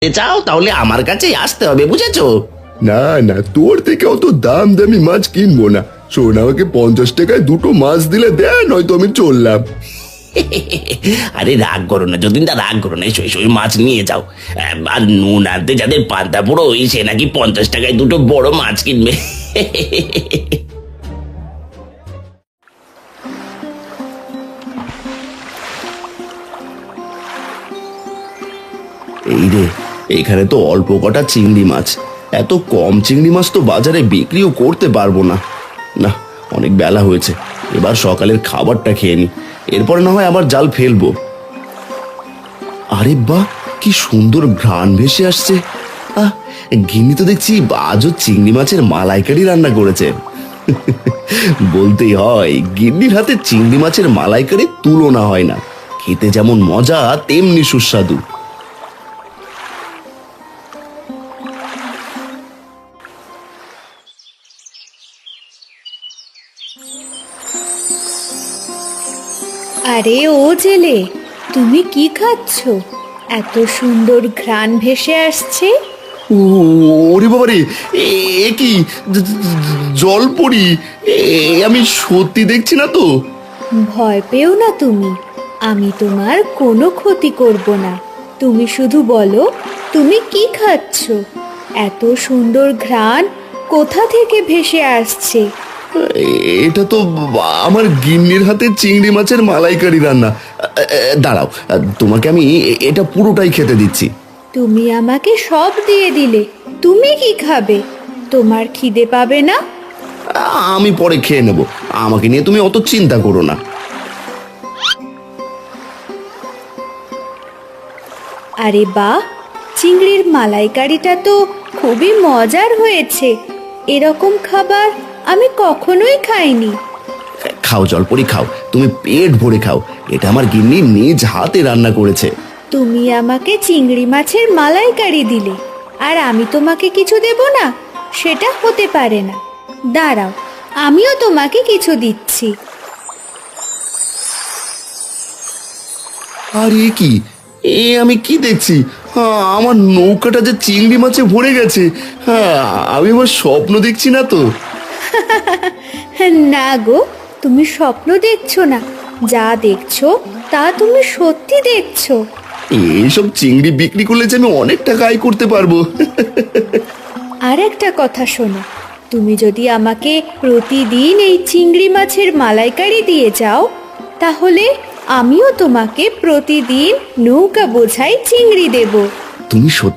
চাও তাহলে আমার কাছেই আসতে হবে, বুঝেছো? না না, তোর থেকে অত দাম দামি মাছ কিনবো না। শোন, আমাকে 50 টাকায় দুটো মাছ দিলে দে, নয়তো আমি চললাম। আরে রাগ করো না যতীনদা, রাগ করো না, এসো এসো, ওই মাছ নিয়ে যাও। আর নুন আনতে যাদের পান্তা পুরো সে নাকি 50 টাকায় দুটো বড় মাছ কিনবে। এই রে, এখানে তো অল্প কটা চিংড়ি মাছ। এত কম চিংড়ি মাছ তো বাজারে বিক্রিও করতে পারবো না। না, অনেক বেলা হয়েছে, এবার সকালের খাবারটা খেয়ে নি, এরপরে না হয় আবার জাল ফেলবো। আরে বাহ, কি সুন্দর ঘ্রাণ ভেসে আসছে। আহ, গিন্নি তো দেখছি আজও চিংড়ি মাছের মালাইকারি রান্না করেছে। বলতেই হয়, গিন্নির হাতে চিংড়ি মাছের মালাইকারি তুলনা হয় না। খেতে যেমন মজা তেমনি সুস্বাদু। আরে ও জেলে, তুমি কি খাচ্ছ? এত সুন্দর ঘ্রাণ ভেসে আসছে। ওরে বাবারে, এ কি জলপরি? আমি সত্যি দেখছি না তো? ভয় পেও না তুমি, আমি তোমার কোনো ক্ষতি করব না। তুমি শুধু বলো তুমি কি খাচ্ছ। এত সুন্দর ঘ্রাণ কোথা থেকে ভেসে আসছে? এটা তো আমার গিন্নির হাতে চিংড়ি মাছের মালাইকারি রান্না। দাঁড়াও, তোমাকে আমি এটা পুরোটাই খেতে দিচ্ছি। তুমি আমাকে সব দিয়ে দিলে, তুমি কি খাবে? তোমার খিদে পাবে না? আমি পরে খেয়ে নেব, আমাকে নিয়ে তুমি অত চিন্তা করো না। আরে বাহ, চিংড়ির মালাইকারিটা তো খুবই মজার হয়েছে। এরকম খাবার আমি কখনোই খাইনি। খাও জলপরি, খাও, তুমি পেট ভরে খাও। এটা আমার গিন্নি নিজ হাতে রান্না করেছে। তুমি আমাকে চিংড়ি মাছের মালাইকারি দিলে, আর আমি তোমাকে কিছু দেব না? সেটা হতে পারে না। দাঁড়াও, আমিও তোমাকে কিছু দিচ্ছি। আর এ কি, আমি কি দেখছি? আমার নৌকাটা যে চিংড়ি মাছে ভরে গেছে। আমি আমার স্বপ্ন দেখছি না তো? না গো, তুমি স্বপ্ন দেখছো না, যা দেখছো তা তুমি সত্যি দেখছো। এইসব চিংড়ি বিক্রি করলে যে আমি অনেক টাকা আয় করতে পারবো। আর একটা কথা শোনো, তুমি যদি আমাকে প্রতিদিন এই চিংড়ি মাছের মালাইকারি দিয়ে যাও, তাহলে আমিও তোমাকে প্রতিদিন নৌকা বোঝাই চিংড়ি দেব। তুমি সত্যি